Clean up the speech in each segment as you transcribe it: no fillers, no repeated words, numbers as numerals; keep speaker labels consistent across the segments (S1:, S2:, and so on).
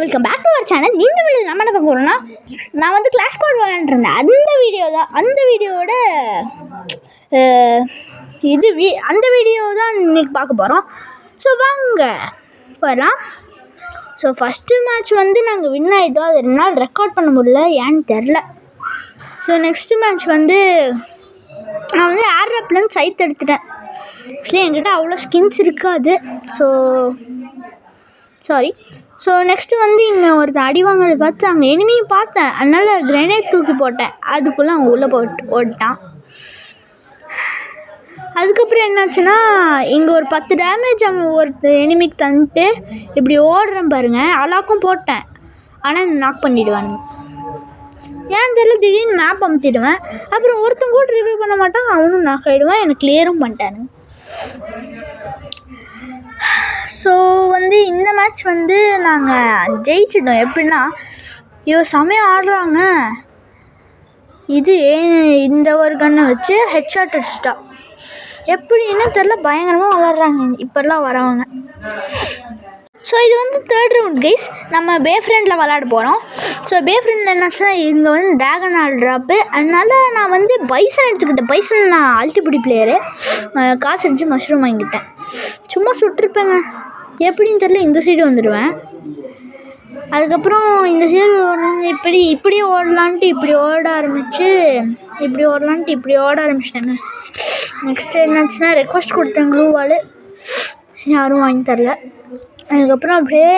S1: Welcome back to our channel. இந்த video நம்ம என்ன பார்க்க போகிறோம்னா, நான் வந்து கிளாஸ் கோட் விளையாண்டுருந்தேன். அந்த வீடியோவோட அந்த வீடியோ தான் இன்றைக்கி பார்க்க போகிறோம். ஸோ வாங்க போகலாம். ஸோ ஃபஸ்ட்டு மேட்ச் வந்து நாங்கள் வின் ஆகிட்டோம். அது 2 நாள் ரெக்கார்ட் பண்ண முடியல, ஏன்னு தெரில. ஸோ நெக்ஸ்ட்டு மேட்ச் வந்து நான் வந்து ஏர்ராப்லேருந்து சைட் எடுத்துட்டேன். ஆக்சுவலி என்கிட்ட அவ்வளோ ஸ்கின்ஸ் இருக்காது. ஸோ நெக்ஸ்ட்டு வந்து இங்கே ஒருத்தர் அடி வாங்குறத பார்த்து அங்கே எனிமியை பார்த்தேன். அதனால் கிரெனேட் தூக்கி போட்டேன். அதுக்குள்ளே அவன் உள்ளே ஓட்டான். அதுக்கப்புறம் என்னாச்சுன்னா, இங்கே ஒரு 10 டேமேஜ் அவன் ஒருத்தர் எனிமிக்கு தந்துட்டு இப்படி ஓடுறேன் பாருங்கள். அலாக்கும் போட்டேன், ஆனால் நாக் பண்ணிவிடுவானுங்க. ஏன்னு தெரியல, திடீர்னு மேப் அமுத்திடுவேன். அப்புறம் ஒருத்தன் கூட ரிவ்யூ பண்ண மாட்டான், அவனும் நாக் ஆகிடுவான். எனக்கு கிளியரும் பண்ணிட்டானுங்க. ஸோ வந்து இந்த மேட்ச் வந்து நாங்கள் ஜெயிச்சிட்டோம். எப்படின்னா, செமையாக ஆடுறாங்க. இந்த ஒரு கன்னை வச்சு ஹெட்ஷாட் அடிச்சிட்டா. எப்படின்னு தெரில, பயங்கரமாக விளாட்றாங்க இப்போல்லாம் வரவங்க. ஸோ இது வந்து 3rd ரவுண்ட் கைஸ். நம்ம பே ஃப்ரெண்டில் விளாட போகிறோம். ஸோ பே ஃப்ரெண்டில் என்னாச்சுன்னா, இங்கே வந்து ட்ராகன் ஆல் ட்ராப்பு. அதனால் நான் வந்து பைசன் எடுத்துக்கிட்டேன். பைசன் நான் அல்டிபிடி பிளேயரு. காசு அடிச்சு மஷ்ரூம் வாங்கிட்டேன். சும்மா சுட்டிருப்பேங்க, எப்படின்னு தெரில. இந்த சைடு வந்துடுவேன். அதுக்கப்புறம் இந்த சைடு இப்படியே ஓடலான்ட்டு இப்படி ஓட ஆரம்பிச்சிட்டேங்க. நெக்ஸ்ட்டு என்னாச்சுன்னா, ரெக்வஸ்ட் கொடுத்தேன் க்ளூவால், யாரும் வாங்கி தரல. அதுக்கப்புறம் அப்படியே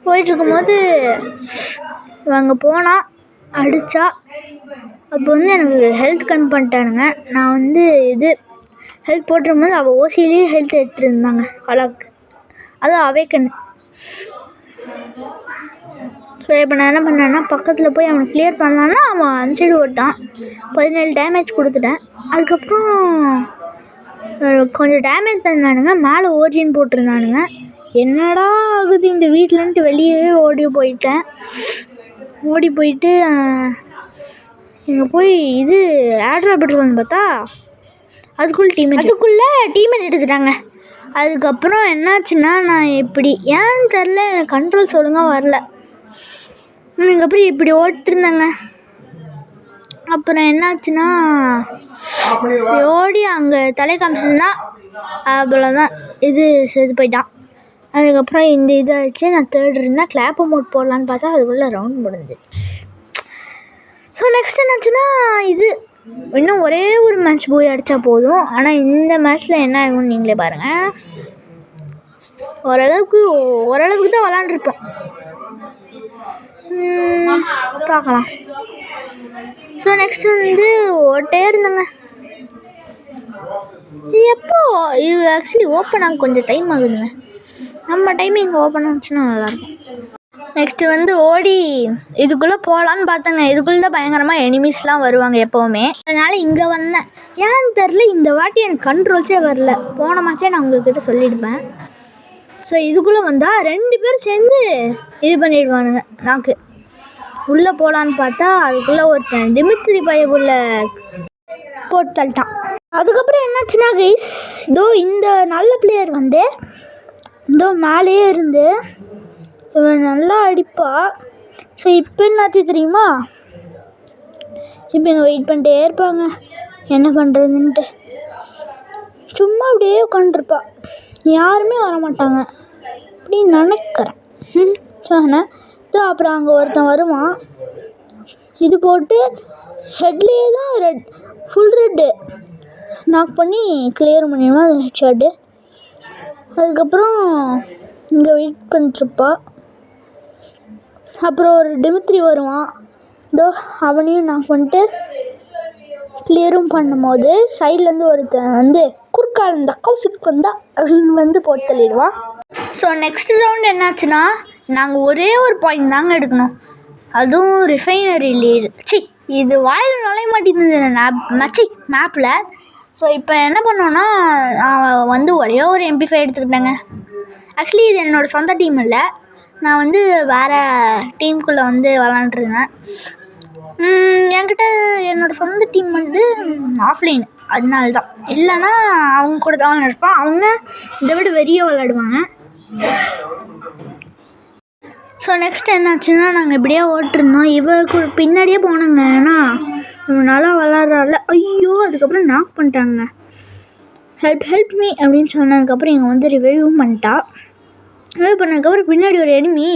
S1: போயிட்டுருக்கும்போது அங்கே போனால் அடித்தா. அப்போ வந்து எனக்கு ஹெல்த் கம்மி பண்ணிட்டானுங்க. நான் வந்து ஹெல்த் போட்டிருக்கும்போது அவள் ஓசியிலேயே ஹெல்த் எடுத்துருந்தாங்க. அலாக்கு அதுவும் அவேக்கன். ஸோ இப்போ நான் என்ன பண்ணேன்னா, பக்கத்தில் போய் அவனை கிளியர் பண்ணலான்னா அவன் அந்த சைடு ஓட்டான். 17 டேமேஜ் கொடுத்துட்டேன். அதுக்கப்புறம் கொஞ்சம் டேமேஜ் தந்தானுங்க. மேலே ஓரின்னு போட்டிருந்தானுங்க. என்னடா ஆகுது இந்த வீட்டிலன்ட்டு வெளியே ஓடி போயிட்டு இங்கே போய் ஏர்ட்ராப் எடுத்துக்கலான்னு பார்த்தா அதுக்குள்ளே டீமேட் எடுத்துட்டாங்க. அதுக்கப்புறம் என்னாச்சுன்னா, நான் ஏன்னு தெரில, எனக்கு கண்ட்ரோல்ஸ் ஒழுங்காக வரல. அதுக்கப்புறம் இப்படி ஓட்டிருந்தேங்க. அப்புறம் என்னாச்சுன்னா, ஓடி அங்கே தலை காமிச்சிருந்தா அவ்வளோதான், செத்து போயிட்டான். அதுக்கப்புறம் இந்த இதாகிடுச்சு. நான் 3rd இருந்தேன். கிளாப் மோட் போடலான்னு பார்த்தா அதுக்குள்ளே ரவுண்ட் முடிஞ்சு. ஸோ நெக்ஸ்ட் என்னாச்சுன்னா, இன்னும் ஒரே ஒரு மேட்ச் போய் அடித்தா போதும். ஆனால் இந்த மேட்ச்சில் என்ன ஆகும்னு நீங்களே பாருங்கள். ஓரளவுக்கு தான் விளாண்டுருப்போம், பார்க்கலாம். ஸோ நெக்ஸ்ட்டு வந்து ஓட்டே இருந்தேங்க. இது ஆக்சுவலி ஓப்பன் ஆக கொஞ்சம் டைம் ஆகுதுங்க. நம்ம டைமிங் ஓப்பன் ஆச்சுன்னா நல்லாயிருக்கும். நெக்ஸ்ட்டு வந்து ஓடி இதுக்குள்ளே போகலான்னு பார்த்தேங்க. இதுக்குள்ளே தான் பயங்கரமாக எனிமீஸ்லாம் வருவாங்க எப்போவுமே. அதனால் இங்கே வந்தேன். ஏன்னு தெரில, இந்த வாட்டி எனக்கு கண்ட்ரோல்ஸே வரல. போன மாச்சே நான் உங்கள்கிட்ட சொல்லியிருப்பேன். ஸோ இதுக்குள்ளே வந்தால் 2 பேரும் சேர்ந்து பண்ணிடுவானுங்க. நாக்கு உள்ளே போகலான்னு பார்த்தா அதுக்குள்ளே ஒருத்தன் டிமித்ரி பயபுள்ள போட்டு தள்ளிட்டான். அதுக்கப்புறம் என்னாச்சுன்னா கைஸ், இந்த நல்ல பிளேயர் வந்து மேலேயே இருந்து இவன் நல்லா அடிப்பா. ஸோ இப்போ என்னாச்சு தெரியுமா, இப்போ இங்கே வெயிட் பண்ணிட்டே இருப்பாங்க என்ன பண்ணுறதுன்ட்டு. சும்மா அப்படியே உட்காந்துருப்பா, யாருமே வரமாட்டாங்க அப்படின்னு நினைக்கிறேன். ஸோ அப்புறம் அங்கே ஒருத்தன் வருவான். இது போட்டு ஹெட்லேயே தான் ஃபுல் ரெட்டு நாக் பண்ணி கிளியர் பண்ணிடுவான். அது ஹெட்ஷாட்டு. அதுக்கப்புறம் இங்கே வெயிட் பண்ணிட்டுருப்பா. அப்புறம் ஒரு டிமித்ரி வருவான். அவனையும் நாக் பண்ணிட்டு கிளியரும் பண்ணும்போது சைட்லேருந்து ஒருத்தன் வந்து குறுக்கால் இந்த கவுசுக்கு வந்தா அப்படின்னு போட்டு தள்ளிடுவான். ஸோ நெக்ஸ்ட் ரவுண்ட் என்னாச்சுன்னா, நாங்கள் ஒரே ஒரு பாயிண்ட் தாங்க எடுக்கணும். அதுவும் ரிஃபைனரி லீடு. இது வாயில் நுழைய மாட்டேங்குது மேப்பில். ஸோ இப்போ என்ன பண்ணோன்னா, நான் வந்து ஒரே ஒரு MP5 எடுத்துக்கிட்டேங்க. ஆக்சுவலி இது என்னோடய சொந்த டீம் இல்லை. நான் வந்து வேறு டீமுக்குள்ளே விளாண்டுருந்தேன். என்கிட்ட என்னோடய சொந்த டீம் ஆஃப்லைன், அதனால தான். இல்லைன்னா அவங்க கூட தான் விளாண்டுருப்பான். அவங்க இதை விட வெறியாக விளாடுவாங்க. ஸோ நெக்ஸ்ட் என்னாச்சுன்னா நாங்கள் இப்படியே ஓட்டிருந்தோம். பின்னாடியே போனோங்க. ஏன்னா இவன் நல்லா விளாட்றால. ஐயோ அதுக்கப்புறம் நாக் பண்ணிட்டாங்க. ஹெல்ப் மீ அப்படின்னு சொன்னதுக்கப்புறம் இங்கே வந்து ரிவைவும் பண்ணிட்டா. ரிவைவ் பண்ணதுக்கப்புறம் பின்னாடி ஒரு எனிமி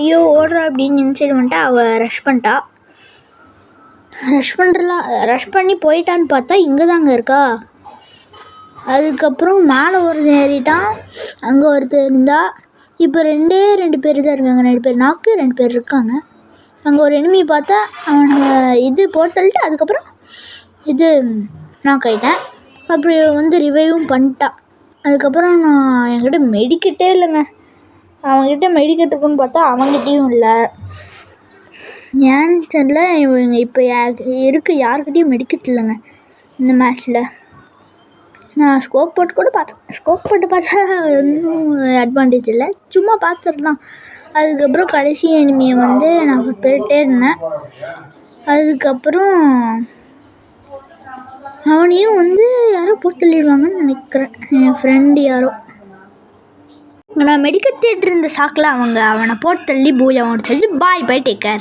S1: ஐயோ ஓடுறா அப்படின்னு இன்சைடு வந்துட்டா. அவள் ரஷ் பண்ணிட்டா. ரஷ் பண்ணி போயிட்டான்னு பார்த்தா இங்கே தாங்க இருக்கா. அதுக்கப்புறம் மேலே ஒருத்தன் ஏறிட்டான். அங்கே ஒருத்தர் இருந்தா. இப்போ 2 பேர் தான் இருக்காங்க. 2 பேர் நாக்கு, 2 பேர் இருக்காங்க. அங்கே ஒரு எனிமி பார்த்தா அவனை இது போட்டு தள்ளிட்டு அதுக்கப்புறம் நாக் ஆகிட்டேன். அப்படி வந்து ரிவைவும் பண்ணிட்டான். அதுக்கப்புறம் நான் என்கிட்ட மெடிக்கிட்டே இல்லைங்க. அவங்ககிட்ட மெடிக்கெட் இருக்குன்னு பார்த்தா அவங்ககிட்டையும் இல்லை. ஏன்னு தெரியல. இவங்க இப்போ யாருக்கிட்டையும் மெடிக்கெட் இல்லைங்க இந்த மேட்ச்சில். நான் ஸ்கோப் போட்டு பார்த்தா ஒன்றும் அட்வான்டேஜ் இல்லை. சும்மா பார்த்துருந்தான். அதுக்கப்புறம் கடைசி எனிமியை வந்து நான் பார்த்துக்கிட்டே இருந்தேன். அதுக்கப்புறம் அவனையும் வந்து யாரோ போட்டு தள்ளிடுவாங்கன்னு நினைக்கிறேன். என் ஃப்ரெண்டு யாரோ. நான் மெடிக்கல் தேட்டர் இருந்த சாக்கில் அவனை போட்டு தள்ளி அவனை செஞ்சு பாய் டேக் கேர்.